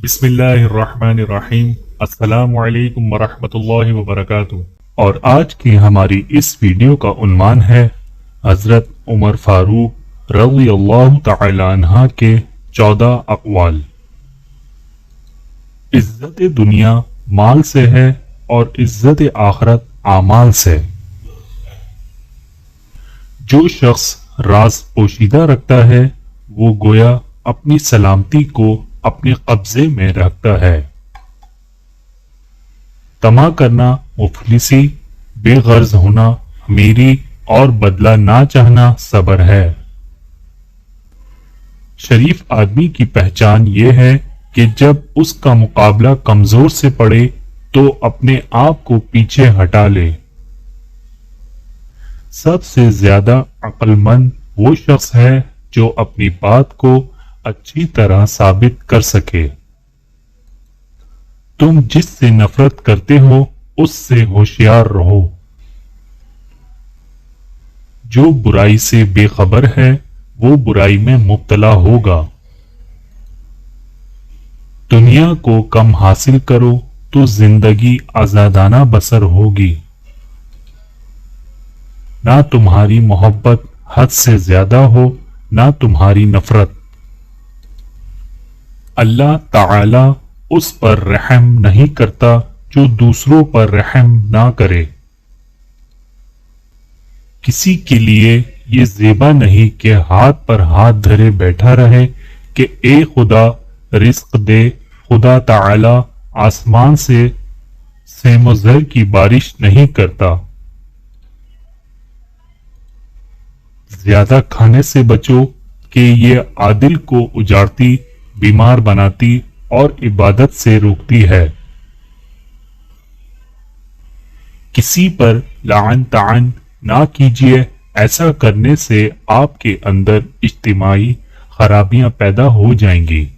بسم اللہ الرحمن الرحیم۔ السلام علیکم ورحمۃ اللہ وبرکاتہ۔ اور آج کی ہماری اس ویڈیو کا عنوان ہے حضرت عمر فاروق رضی اللہ تعالی عنہ کے 14 اقوال۔ عزت دنیا مال سے ہے اور عزت آخرت اعمال سے۔ جو شخص راز پوشیدہ رکھتا ہے وہ گویا اپنی سلامتی کو اپنے قبضے میں رکھتا ہے۔ طمع کرنا مفلسی، بے غرض ہونا امیری اور بدلہ نہ چاہنا صبر ہے۔ شریف آدمی کی پہچان یہ ہے کہ جب اس کا مقابلہ کمزور سے پڑے تو اپنے آپ کو پیچھے ہٹا لے۔ سب سے زیادہ عقل مند وہ شخص ہے جو اپنی بات کو اچھی طرح ثابت کر سکے۔ تم جس سے نفرت کرتے ہو اس سے ہوشیار رہو۔ جو برائی سے بے خبر ہے وہ برائی میں مبتلا ہوگا۔ دنیا کو کم حاصل کرو تو زندگی آزادانہ بسر ہوگی۔ نہ تمہاری محبت حد سے زیادہ ہو نہ تمہاری نفرت۔ اللہ تعالی اس پر رحم نہیں کرتا جو دوسروں پر رحم نہ کرے۔ کسی کے لیے یہ زیبا نہیں کہ ہاتھ پر ہاتھ دھرے بیٹھا رہے کہ اے خدا رزق دے۔ خدا تعالی آسمان سے سیم و زر کی بارش نہیں کرتا۔ زیادہ کھانے سے بچو کہ یہ عادل کو اجاڑتی، بیمار بناتی اور عبادت سے روکتی ہے۔ کسی پر لعن طعن نہ کیجیے، ایسا کرنے سے آپ کے اندر اجتماعی خرابیاں پیدا ہو جائیں گی۔